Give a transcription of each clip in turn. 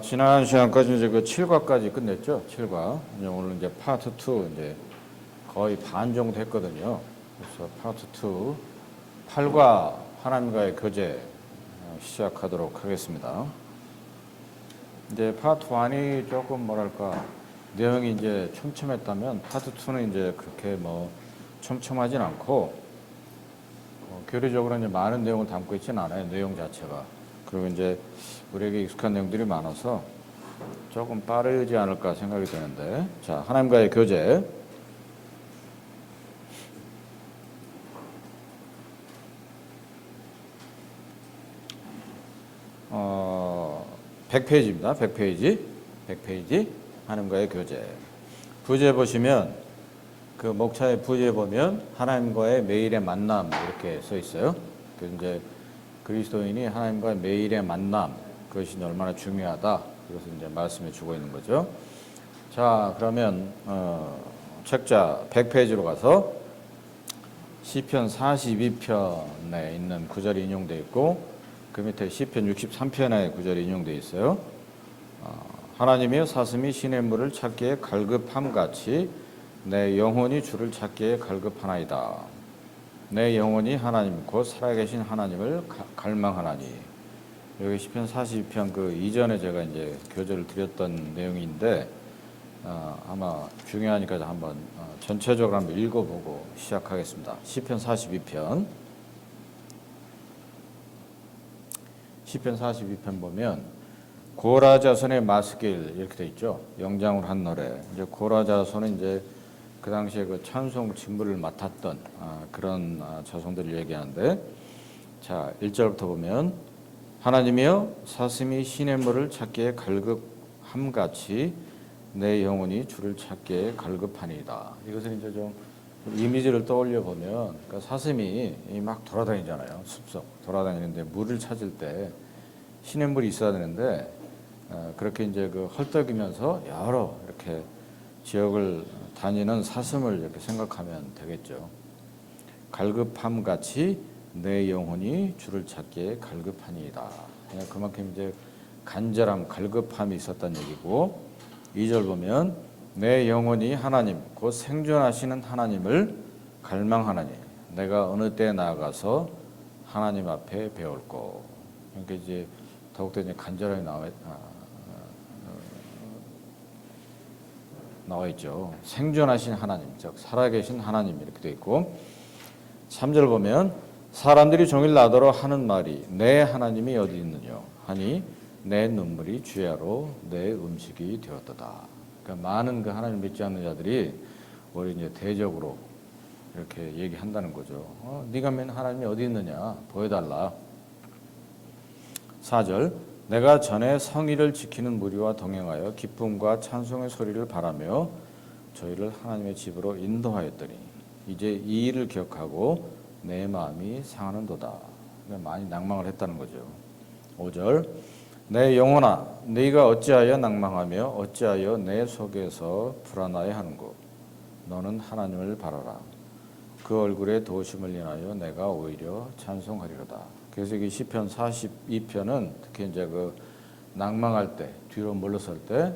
지난 시간까지 이제 그 7과까지 끝냈죠. 7과. 이제 오늘 이제 파트 2 이제 거의 반 정도 했거든요. 그래서 파트 2 8과 하나님과의 교제 시작하도록 하겠습니다. 이제 파트 1이 조금 뭐랄까 내용이 이제 촘촘했다면 파트 2는 이제 그렇게 뭐 촘촘하진 않고 교리적으로 이제 많은 내용을 담고 있지는 않아요. 내용 자체가. 그리고 이제 우리에게 익숙한 내용들이 많아서 조금 빠르지 않을까 생각이 되는데, 자, 하나님과의 교제. 100페이지입니다. 100페이지. 하나님과의 교제. 부제 보시면, 그 목차의 부제 보면, 하나님과의 매일의 만남, 이렇게 써 있어요. 그래서 이제 그리스도인이 하나님과의 매일의 만남, 그것이 얼마나 중요하다. 그것을 이제 말씀해 주고 있는 거죠. 자, 그러면, 책자 100페이지로 가서 시편 42편에 있는 구절이 인용되어 있고, 그 밑에 시편 63편의 구절이 인용되어 있어요. 하나님의 사슴이 시냇물을 찾기에 갈급함같이 내 영혼이 주를 찾기에 갈급하나이다. 내 영혼이 하나님 곧 살아계신 하나님을 갈망하나니. 여기 시편 42편 그 이전에 제가 이제 교재를 드렸던 내용인데 아마 중요하니까 한번 전체적으로 한번 읽어보고 시작하겠습니다. 시편 42편. 시편 42편 보면 고라 자손의 마스길 이렇게 돼 있죠. 영장으로 한 노래. 이제 고라 자손은 이제 그 당시에 그 찬송 직무를 맡았던 그런 자손들을 얘기하는데, 자 1절부터 보면 하나님이여 사슴이 시냇물을 찾기에 갈급함같이 내 영혼이 주를 찾기에 갈급하니이다. 이것은 이제 좀 이미지를 떠올려 보면, 그러니까 사슴이 막 돌아다니잖아요. 숲속 돌아다니는데 물을 찾을 때 시냇물이 있어야 되는데 그렇게 이제 그 헐떡이면서 여러 이렇게 지역을 다니는 사슴을 이렇게 생각하면 되겠죠. 갈급함 같이 내 영혼이 주를 찾기에 갈급하니이다. 그만큼 이제 간절함, 갈급함이 있었다는 얘기고, 2절 보면 내 영혼이 하나님 곧 생존하시는 하나님을 갈망하나니 내가 어느 때 나아가서 하나님 앞에 배울고. 그러니까 이제 더욱더 이제 간절하게 나와 있죠. 생존하신 하나님, 즉 살아계신 하나님 이렇게 돼 있고, 3절 보면 사람들이 종일 나더러 하는 말이 내 하나님이 어디 있느냐 하니 내 눈물이 주야로 내 음식이 되었도다. 그러니까 많은 그 하나님 믿지 않는 자들이 우리 이제 대적으로 이렇게 얘기한다는 거죠. 네가 믿는 하나님이 어디 있느냐 보여달라. 4절 내가 전에 성의를 지키는 무리와 동행하여 기쁨과 찬송의 소리를 바라며 저희를 하나님의 집으로 인도하였더니 이제 이 일을 기억하고 내 마음이 상하는도다. 그러니까 많이 낭망을 했다는 거죠. 5절 내 영혼아 네가 어찌하여 낭망하며 어찌하여 내 속에서 불안하여 하는고 너는 하나님을 바라라. 그 얼굴에 도우심을 인하여 내가 오히려 찬송하리로다. 그래서 이 시편 42편은 특히 이제 그 낭망할 때, 뒤로 물러설 때,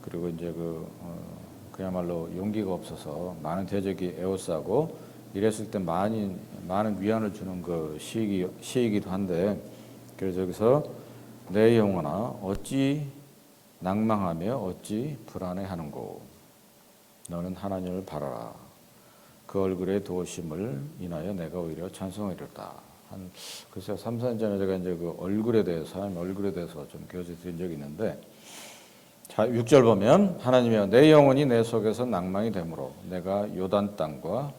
그리고 이제 그야말로 용기가 없어서 많은 대적이 에워싸고 이랬을 때 많은 위안을 주는 그 시이기도 한데, 그래서 여기서 내 영혼아 어찌 낭망하며 어찌 불안해하는고 너는 하나님을 바라라. 그 얼굴에 도우심을 인하여 내가 오히려 찬송하리로다. 글쎄요 3, 4년 전에 제가 이제 그 얼굴에 대해서 하나님 얼굴에 대해서 좀 교재 드린 적이 있는데, 자 6절 보면 하나님이여 내 영혼이 내 속에서 낭망이 되므로 내가 요단 땅과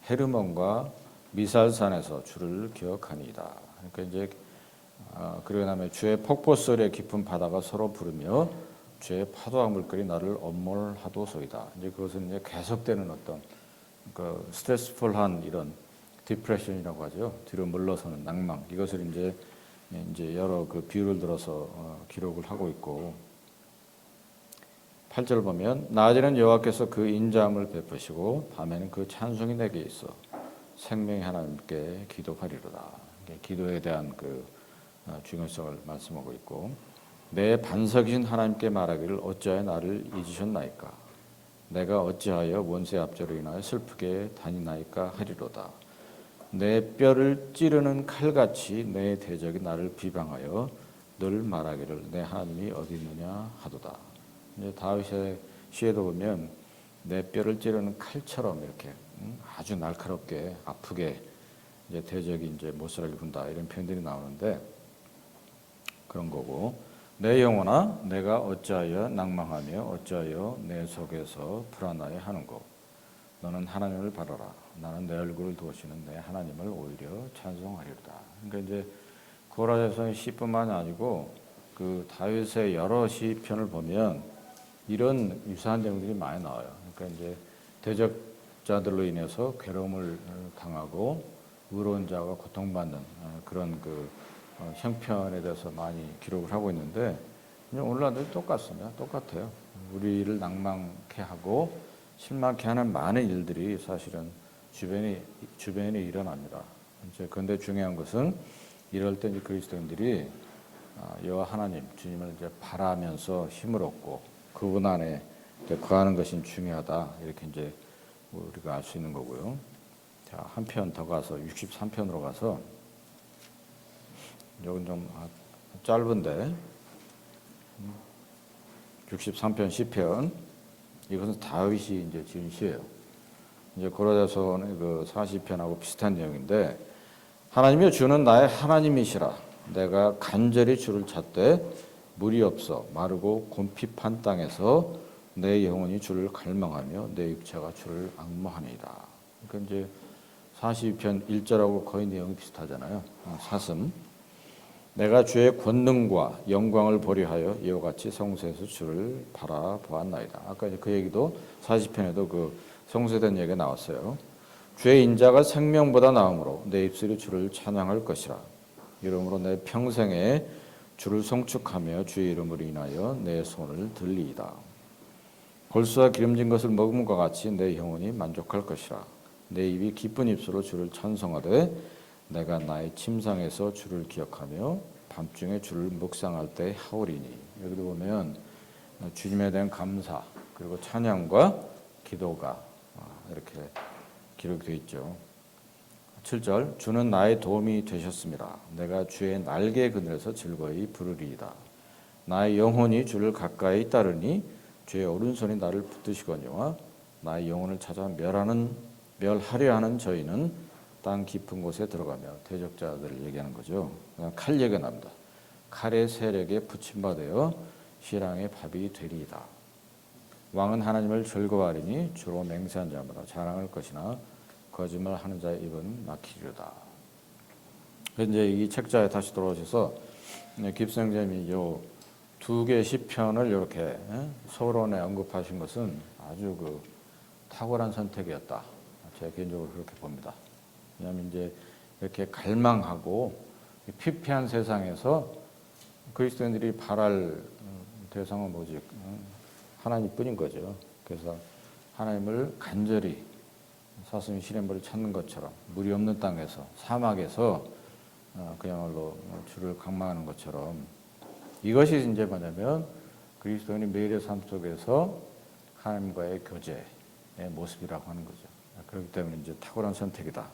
헤르몬과 미살산에서 주를 기억하니이다. 그러니까 이제 그러고 나면 주의 폭포 소리에 깊은 바다가 서로 부르며 주의 파도와 물결이 나를 엄몰하도소이다. 이제 그것은 이제 계속되는 어떤 그 스트레스풀한 이런 디프레션이라고 하죠. 뒤로 물러서는 낭망. 이것을 이제 여러 그 비유를 들어서 기록을 하고 있고, 8절 보면 낮에는 여호와께서 그 인자함을 베푸시고 밤에는 그 찬송이 내게 있어 생명의 하나님께 기도하리로다. 기도에 대한 그 중요성을 말씀하고 있고, 내 반석이신 하나님께 말하기를 어찌하여 나를 잊으셨나이까. 내가 어찌하여 원수 앞절로 인하여 슬프게 다니나이까 하리로다. 내 뼈를 찌르는 칼같이 내 대적이 나를 비방하여 늘 말하기를 내 하나님이 어디 있느냐 하도다. 이제 다윗의 시에도 보면 내 뼈를 찌르는 칼처럼 이렇게 아주 날카롭게 아프게 이제 대적이 이제 못살을 군다 이런 표현들이 나오는데 그런 거고, 내 영혼아 내가 어찌하여 낭망하며 어찌하여 내 속에서 불안하여 하는고. 너는 하나님을 바라라. 나는 내 얼굴을 도우시는 내 하나님을 오히려 찬송하리로다. 그러니까 이제 고라자서의 시뿐만이 아니고 그 다윗의 여러 시편을 보면 이런 유사한 내용들이 많이 나와요. 그러니까 이제 대적자들로 인해서 괴로움을 당하고 의로운 자가 고통받는 그런 그 형편에 대해서 많이 기록을 하고 있는데 오늘날도 똑같습니다. 똑같아요. 우리를 낭망케 하고 실망케 하는 많은 일들이 사실은 주변에 일어납니다. 그런데 중요한 것은 이럴 때 이제 그리스도인들이 여호와 하나님 주님을 이제 바라면서 힘을 얻고 그분 안에 거하는 것이 중요하다. 이렇게 이제 우리가 알 수 있는 거고요. 자, 한 편 더 가서 63편으로 가서 이건 좀 짧은데 63편 시편 이것은 다윗이 이제 지은 시예요. 이제 고라자서는 그 40편하고 비슷한 내용인데 하나님이여 주는 나의 하나님이시라. 내가 간절히 주를 찾되 물이 없어 마르고 곰핍한 땅에서 내 영혼이 주를 갈망하며 내 육체가 주를 앙모하니이다. 그러니까 이제 42편 1절하고 거의 내용이 비슷하잖아요. 사슴. 내가 주의 권능과 영광을 보려 하여 이와 같이 성소에서 주를 바라보았나이다. 아까 이제 그 얘기도 40편에도 그 성소에 대한 얘기가 나왔어요. 주의 인자가 생명보다 나음으로 내 입술이 주를 찬양할 것이라. 이러므로 내 평생에 주를 송축하며 주의 이름으로 인하여 내 손을 들리이다. 골수와 기름진 것을 먹음과 같이 내 영혼이 만족할 것이라. 내 입이 기쁜 입술로 주를 찬송하되 내가 나의 침상에서 주를 기억하며 밤중에 주를 묵상할 때 하오리니. 여기도 보면 주님에 대한 감사 그리고 찬양과 기도가 이렇게 기록되어 있죠. 7절 주는 나의 도움이 되셨습니다. 내가 주의 날개 그늘에서 즐거이 부르리이다. 나의 영혼이 주를 가까이 따르니 주의 오른손이 나를 붙드시거니와 나의 영혼을 찾아 멸하려 하는 저희는 땅 깊은 곳에 들어가며 대적자들을 얘기하는 거죠. 칼 얘기가 납니다. 칼의 세력에 붙임받아 시랑의 밥이 되리이다. 왕은 하나님을 즐거워하리니 주로 맹세한 자마다 자랑할 것이나 거짓말하는 자의 입은 막히리로다. 이제 이 책자에 다시 돌아오셔서 깁성점이 요 두 개의 시편을 이렇게 서론에 언급하신 것은 아주 그 탁월한 선택이었다. 제가 개인적으로 그렇게 봅니다. 왜냐하면 이제 이렇게 갈망하고 피폐한 세상에서 그리스도인들이 바랄 대상은 뭐지? 하나님뿐인 거죠. 그래서 하나님을 간절히 사슴이 시냇물을 찾는 것처럼 물이 없는 땅에서 사막에서 그야말로 주를 갈망하는 것처럼 이것이 이제 뭐냐면 그리스도인이 매일의 삶 속에서 하나님과의 교제의 모습이라고 하는 거죠. 그렇기 때문에 이제 탁월한 선택이다.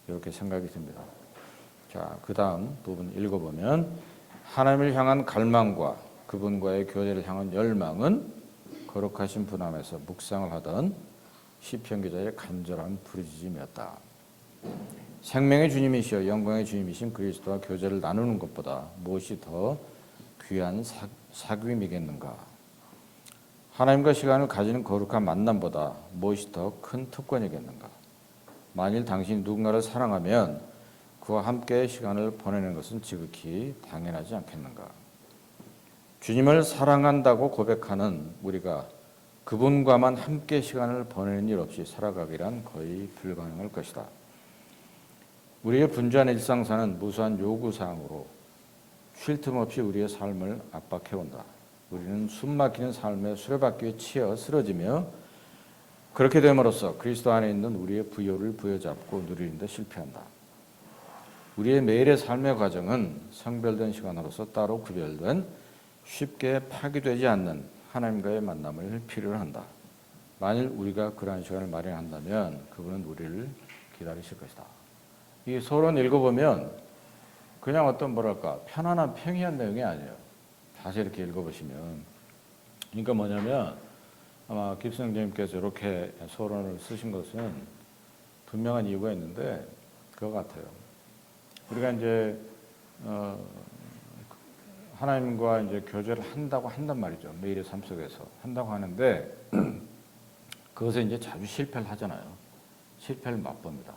이렇게 생각이 듭니다. 자, 그 다음 부분 읽어보면 하나님을 향한 갈망과 그분과의 교제를 향한 열망은 거룩하신 분 안에서 묵상을 하던 시편 기자의 간절한 부르짖음이었다. 생명의 주님이시여 영광의 주님이신 그리스도와 교제를 나누는 것보다 무엇이 더 귀한 사귐이겠는가? 하나님과 시간을 가지는 거룩한 만남보다 무엇이 더 큰 특권이겠는가? 만일 당신이 누군가를 사랑하면 그와 함께 시간을 보내는 것은 지극히 당연하지 않겠는가? 주님을 사랑한다고 고백하는 우리가 그분과만 함께 시간을 보내는 일 없이 살아가기란 거의 불가능할 것이다. 우리의 분주한 일상사는 무수한 요구사항으로 쉴 틈 없이 우리의 삶을 압박해온다. 우리는 숨막히는 삶의 수레바퀴에 치여 쓰러지며 그렇게 됨으로써 그리스도 안에 있는 우리의 부요를 부여잡고 누리는 데 실패한다. 우리의 매일의 삶의 과정은 성별된 시간으로서 따로 구별된 쉽게 파괴되지 않는 하나님과의 만남을 필요로 한다. 만일 우리가 그러한 시간을 마련한다면 그분은 우리를 기다리실 것이다. 이 서론 읽어보면 그냥 어떤 뭐랄까 편안한 평이한 내용이 아니에요. 다시 이렇게 읽어보시면 그러니까 뭐냐면 아마 깁스형제님께서 이렇게 서론을 쓰신 것은 분명한 이유가 있는데 그거 같아요. 우리가 이제 하나님과 이제 교제를 한단 말이죠. 매일의 삶 속에서 한다고 하는데 그것에 이제 자주 실패를 하잖아요. 실패를 맛봅니다.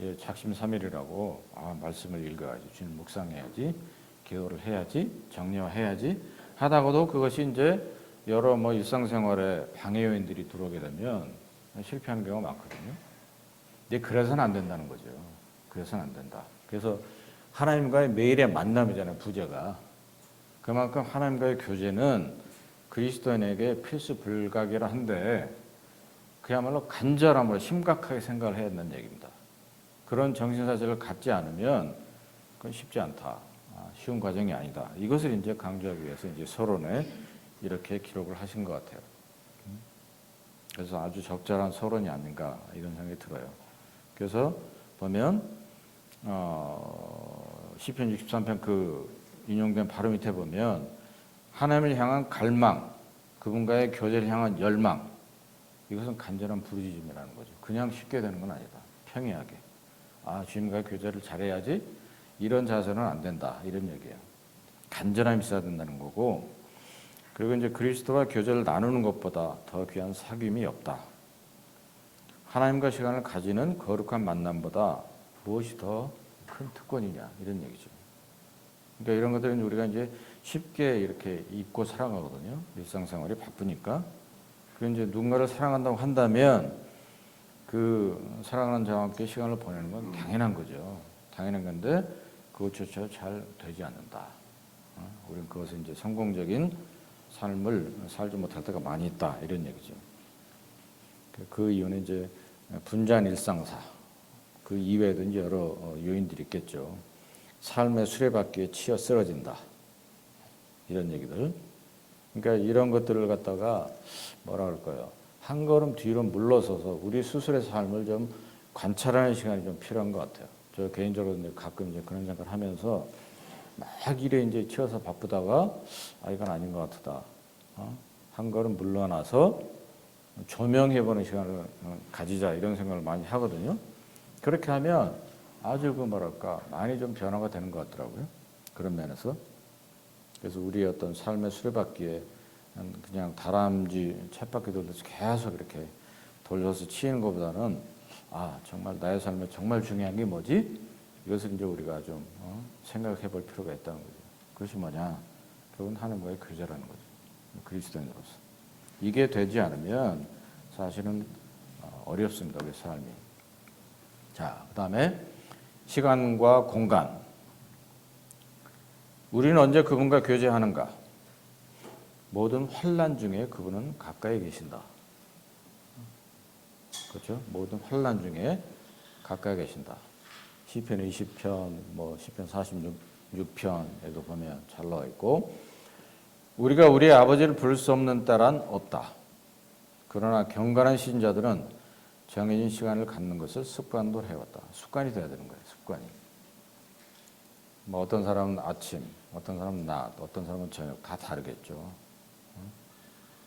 예, 작심삼일이라고 말씀을 읽어야지, 주님 묵상해야지, 기도를 해야지, 정리화해야지 하다가도 그것이 이제 여러 뭐 일상생활에 방해 요인들이 들어오게 되면 실패하는 경우가 많거든요. 근데 그래서는 안 된다는 거죠. 그래서는 안 된다. 그래서 하나님과의 매일의 만남이잖아요, 부제가. 그만큼 하나님과의 교제는 그리스도인에게 필수 불가결 한데 그야말로 간절함으로 심각하게 생각을 해야 된다는 얘기입니다. 그런 정신사실을 갖지 않으면 그건 쉽지 않다. 쉬운 과정이 아니다. 이것을 이제 강조하기 위해서 이제 서론에 이렇게 기록을 하신 것 같아요. 그래서 아주 적절한 서론이 아닌가 이런 생각이 들어요. 그래서 보면 시편 63편 그 인용된 바로 밑에 보면 하나님을 향한 갈망, 그분과의 교제를 향한 열망, 이것은 간절한 부르짖음이라는 거죠. 그냥 쉽게 되는 건 아니다. 평이하게. 주님과의 교제를 잘해야지 이런 자세는 안 된다. 이런 얘기예요. 간절함이 있어야 된다는 거고, 그리고 이제 그리스도와 교제를 나누는 것보다 더 귀한 사귐이 없다. 하나님과 시간을 가지는 거룩한 만남보다 무엇이 더 큰 특권이냐 이런 얘기죠. 그러니까 이런 것들은 우리가 이제 쉽게 이렇게 잊고 살아가거든요. 일상생활이 바쁘니까. 그리고 이제 누군가를 사랑한다고 한다면 그 사랑하는 자와 함께 시간을 보내는 건 당연한 거죠. 당연한 건데 그것조차 잘 되지 않는다. 우리는 그것을 이제 성공적인 삶을 살지 못할 때가 많이 있다 이런 얘기죠. 그 이유는 이제 분주한 일상사, 그 이외에도 이제 여러 요인들이 있겠죠. 삶의 수레바퀴에 치여 쓰러진다 이런 얘기들. 그러니까 이런 것들을 갖다가 뭐라 그럴까요? 한 걸음 뒤로 물러서서 우리 스스로의 삶을 좀 관찰하는 시간이 좀 필요한 것 같아요. 저 개인적으로 가끔 이제 그런 생각을 하면서 막 일에 이제 치여서 바쁘다가 이건 아닌 것 같다. 한 걸음 물러나서 조명해보는 시간을 가지자 이런 생각을 많이 하거든요. 그렇게 하면 아주 그 뭐랄까 많이 좀 변화가 되는 것 같더라고요. 그런 면에서. 그래서 우리의 어떤 삶의 수레바퀴에 그냥 다람쥐 쳇바퀴 돌듯이 계속 이렇게 돌려서 치이는 것보다는 정말 나의 삶에 정말 중요한 게 뭐지? 이것을 이제 우리가 좀 생각해 볼 필요가 있다는 거죠. 그것이 뭐냐? 그건 하나님과의 교제라는 거죠. 그리스도인으로서. 이게 되지 않으면 사실은 어렵습니다. 우리 삶이. 자, 그 다음에 시간과 공간. 우리는 언제 그분과 교제하는가? 모든 환난 중에 그분은 가까이 계신다. 그렇죠? 모든 환난 중에 가까이 계신다. 시편 20편, 시편 46편에도 보면 잘 나와 있고, 우리가 우리의 아버지를 부를 수 없는 때란 없다. 그러나 경건한 신자들은 정해진 시간을 갖는 것을 습관도 해왔다. 습관이 돼야 되는 거예요. 습관이. 어떤 사람은 아침, 어떤 사람은 낮, 어떤 사람은 저녁 다 다르겠죠.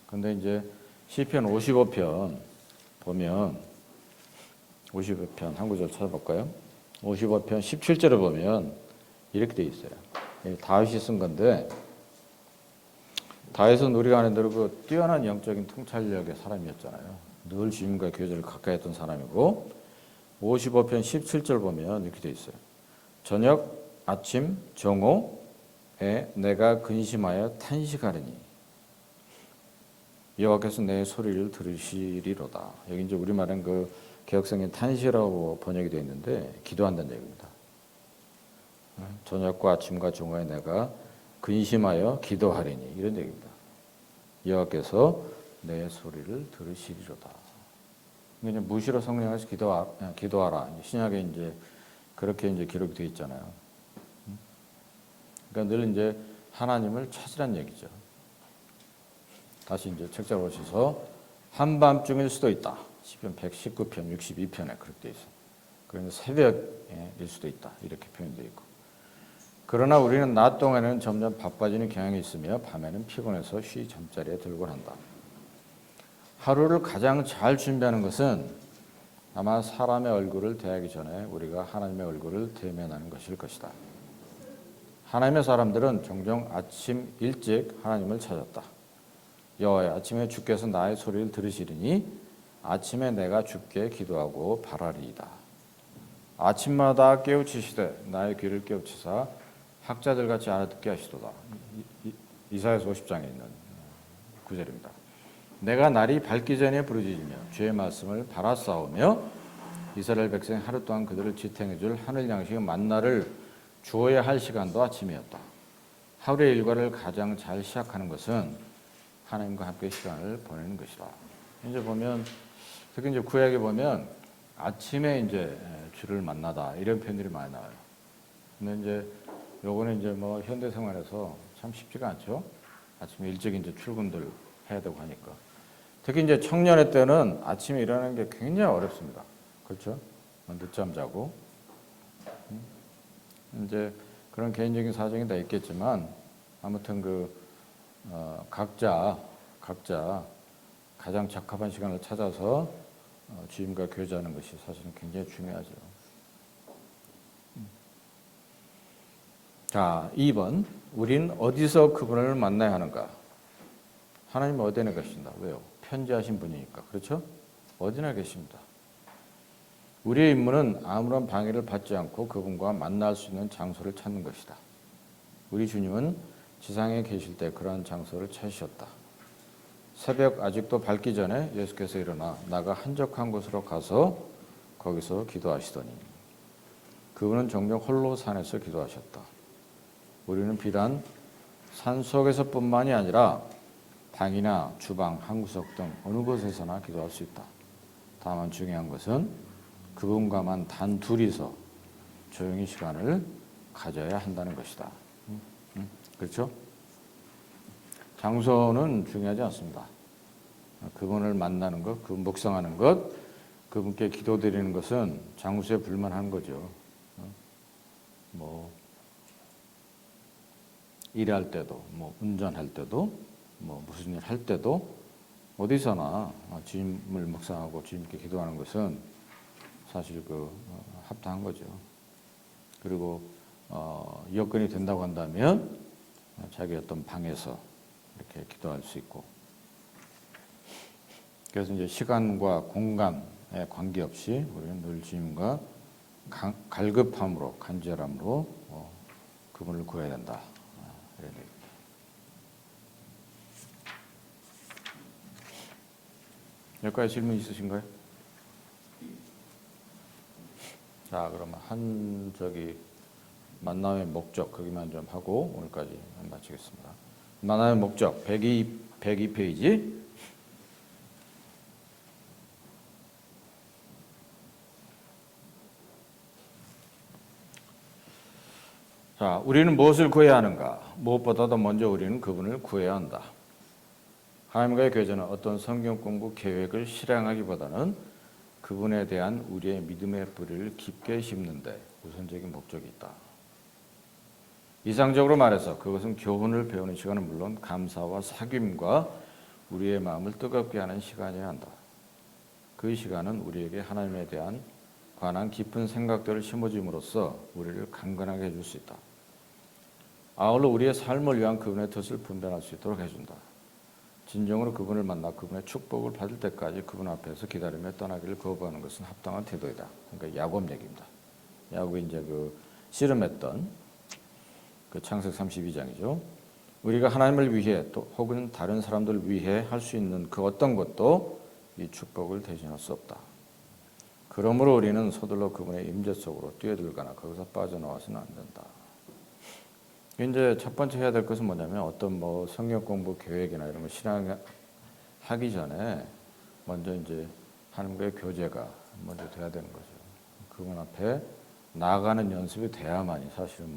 근데 이제 시편 55편 보면 55편 한 구절 찾아볼까요? 55편 17절에 보면 이렇게 돼 있어요. 다윗이 쓴 건데 다윗은 우리가 아는 대로 그 뛰어난 영적인 통찰력의 사람이었잖아요. 늘 주님과 교제를 가까이 했던 사람이고 55편 17절 보면 이렇게 돼 있어요. 저녁, 아침, 정오에 내가 근심하여 탄식하리니 여호와께서 내 소리를 들으시리로다. 여기 이제 우리말은 그 개역성인 탄식이라고 번역이 되어 있는데 기도한다는 얘기입니다. 저녁과 아침과 정오에 내가 근심하여 기도하리니 이런 얘기입니다. 여호와께서 내 소리를 들으시리로다. 이제 무시로 성령에서 기도하라. 신약에 이제 그렇게 이제 기록이 되어 있잖아요. 그러니까 늘 이제 하나님을 찾으란 얘기죠. 다시 이제 책자로 오셔서 한밤중일 수도 있다. 시편 119편 62편에 그렇게 돼 있어. 그러면 새벽일 수도 있다. 이렇게 표현되어 있고. 그러나 우리는 낮 동안에는 점점 바빠지는 경향이 있으며 밤에는 피곤해서 쉬 잠자리에 들곤 한다. 하루를 가장 잘 준비하는 것은 아마 사람의 얼굴을 대하기 전에 우리가 하나님의 얼굴을 대면하는 것일 것이다. 하나님의 사람들은 종종 아침 일찍 하나님을 찾았다. 여호와여, 아침에 주께서 나의 소리를 들으시리니 아침에 내가 주께 기도하고 바라리이다. 아침마다 깨우치시되 나의 귀를 깨우치사 학자들 같이 알아듣게 하시도다. 이사야서 50장에 있는 구절입니다. 내가 날이 밝기 전에 부르짖으며 주의 말씀을 바라싸우며 이스라엘 백성 하루 동안 그들을 지탱해 줄 하늘 양식의 만나를 주어야 할 시간도 아침이었다. 하루의 일과를 가장 잘 시작하는 것은 하나님과 함께 시간을 보내는 것이다. 이제 보면 특히 이제 구약에 보면 아침에 이제 주를 만나다 이런 표현들이 많이 나와요. 근데 이제 요거는 이제 뭐 현대 생활에서 참 쉽지가 않죠. 아침에 일찍 이제 출근들 해야 되고 하니까. 특히 이제 청년의 때는 아침에 일어나는 게 굉장히 어렵습니다. 그렇죠? 늦잠 자고. 이제 그런 개인적인 사정이 다 있겠지만 아무튼 각자 가장 적합한 시간을 찾아서 주님과 교제하는 것이 사실은 굉장히 중요하죠. 자, 2번. 우린 어디서 그분을 만나야 하는가? 하나님은 어디나 계신다. 왜요? 편지하신 분이니까. 그렇죠? 어디나 계십니다. 우리의 임무는 아무런 방해를 받지 않고 그분과 만날 수 있는 장소를 찾는 것이다. 우리 주님은 지상에 계실 때 그러한 장소를 찾으셨다. 새벽 아직도 밝기 전에 예수께서 일어나 나가 한적한 곳으로 가서 거기서 기도하시더니 그분은 종종 홀로 산에서 기도하셨다. 우리는 비단 산속에서뿐만이 아니라 방이나 주방, 한 구석 등 어느 곳에서나 기도할 수 있다. 다만 중요한 것은 그분과만 단 둘이서 조용히 시간을 가져야 한다는 것이다. 그렇죠? 장소는 중요하지 않습니다. 그분을 만나는 것, 그분 묵상하는 것, 그분께 기도드리는 것은 장소에 불만한 거죠. 뭐 일할 때도, 뭐 운전할 때도, 뭐 무슨 일 할 때도 어디서나 주님을 묵상하고 주님께 기도하는 것은 사실 합당한 거죠. 그리고 여건이 된다고 한다면 자기 어떤 방에서 이렇게 기도할 수 있고. 그래서 이제 시간과 공간에 관계없이 우리는 늘 주님과 갈급함으로 간절함으로 그분을 구해야 된다. 이런 얘기입니다. 여기까지 질문 있으신가요? 자, 그러면 만남의 목적 거기만 좀 하고 오늘까지 마치겠습니다. 만남의 목적 102페이지. 자, 우리는 무엇을 구해야 하는가? 무엇보다도 먼저 우리는 그분을 구해야 한다. 하나님과의 교제는 어떤 성경 공부 계획을 실행하기보다는 그분에 대한 우리의 믿음의 뿌리를 깊게 심는 데 우선적인 목적이 있다. 이상적으로 말해서 그것은 교훈을 배우는 시간은 물론 감사와 사귐과 우리의 마음을 뜨겁게 하는 시간이어야 한다. 그 시간은 우리에게 하나님에 대한 관한 깊은 생각들을 심어줌으로써 우리를 강건하게 해줄 수 있다. 아울러 우리의 삶을 위한 그분의 뜻을 분별할 수 있도록 해준다. 진정으로 그분을 만나 그분의 축복을 받을 때까지 그분 앞에서 기다리며 떠나기를 거부하는 것은 합당한 태도이다. 그러니까 야곱 얘기입니다. 야곱이 이제 씨름했던 창세기 32장이죠. 우리가 하나님을 위해 또 혹은 다른 사람들을 위해 할 수 있는 그 어떤 것도 이 축복을 대신할 수 없다. 그러므로 우리는 서둘러 그분의 임재 속으로 뛰어들거나 거기서 빠져나와서는 안 된다. 이제 첫 번째 해야 될 것은 뭐냐면 어떤 성경 공부 계획이나 이런 거 실행하기 전에 먼저 이제 하나님과의 교제가 먼저 돼야 되는 거죠. 그분 앞에 나아가는 연습이 돼야만이 사실은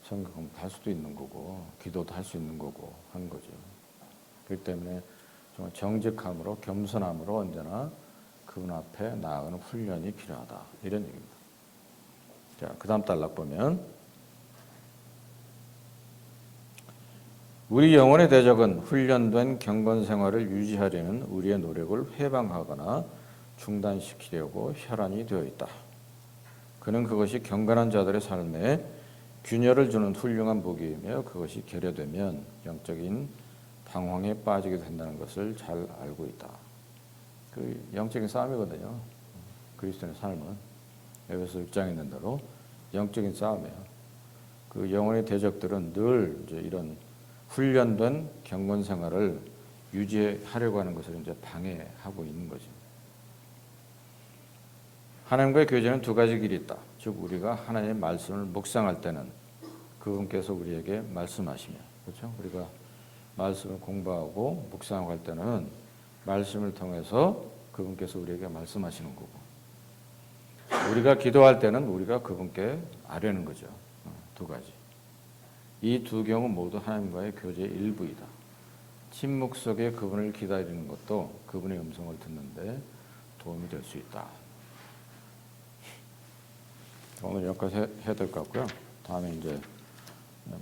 성경 공부도 할 수도 있는 거고 기도도 할 수 있는 거고 하는 거죠. 그렇기 때문에 정말 정직함으로 겸손함으로 언제나 그분 앞에 나아가는 훈련이 필요하다. 이런 얘기입니다. 자, 그 다음 단락 보면 우리 영혼의 대적은 훈련된 경건 생활을 유지하려는 우리의 노력을 회방하거나 중단시키려고 혈안이 되어 있다. 그는 그것이 경건한 자들의 삶에 균열을 주는 훌륭한 무기이며 그것이 결여되면 영적인 방황에 빠지게 된다는 것을 잘 알고 있다. 그 영적인 싸움이거든요. 그리스도인의 삶은 에베소 6장에 있는 대로 영적인 싸움이에요. 그 영혼의 대적들은 늘 이제 이런 훈련된 경건 생활을 유지하려고 하는 것을 이제 방해하고 있는 거죠. 하나님과의 교제는 두 가지 길이 있다. 즉 우리가 하나님의 말씀을 묵상할 때는 그분께서 우리에게 말씀하시며, 그렇죠? 우리가 말씀을 공부하고 묵상하고 할 때는 말씀을 통해서 그분께서 우리에게 말씀하시는 거고, 우리가 기도할 때는 우리가 그분께 아뢰는 거죠. 두 가지. 이 두 경우 모두 하나님과의 교제의 일부이다. 침묵 속에 그분을 기다리는 것도 그분의 음성을 듣는데 도움이 될 수 있다. 오늘 여기까지 해야 될 것 같고요. 다음에 이제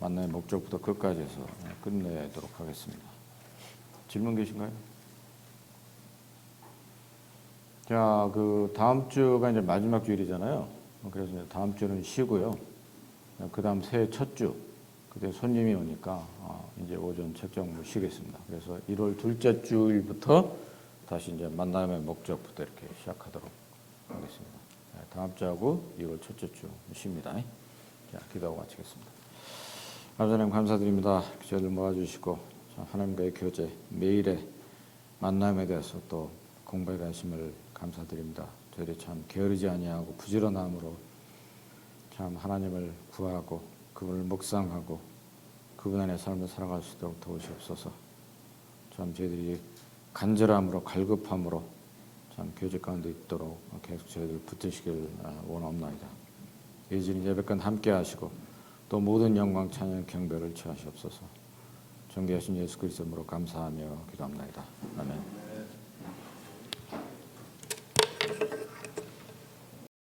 만남의 목적부터 끝까지 해서 끝내도록 하겠습니다. 질문 계신가요? 자, 그 다음 주가 이제 마지막 주일이잖아요. 그래서 이제 다음 주는 쉬고요. 그 다음 새해 첫 주, 그때 손님이 오니까 이제 오전 책 정리 쉬겠습니다. 그래서 1월 둘째 주일부터 다시 이제 만남의 목적부터 이렇게 시작하도록 하겠습니다. 다음 주하고 2월 첫째 주 쉽니다. 자, 기도하고 마치겠습니다. 하나님 감사드립니다. 저희들 모아주시고 하나님과의 교제, 매일의 만남에 대해서 또 공부해 가심을 감사드립니다. 저희들이 참 게으르지 아니하고 부지런함으로 참 하나님을 구하고 그분을 묵상하고 그분 안에 삶을 살아갈 수 있도록 도우시옵소서. 참 저희들이 간절함으로 갈급함으로 참 교제 가운데 있도록 계속 저희들 붙으시길 원하옵나이다. 예전에 예배간 함께 하시고 또 모든 영광 찬양 경배를 취하시옵소서. 존귀하신 예수 그리스도로 감사하며 기도합나이다. 아멘.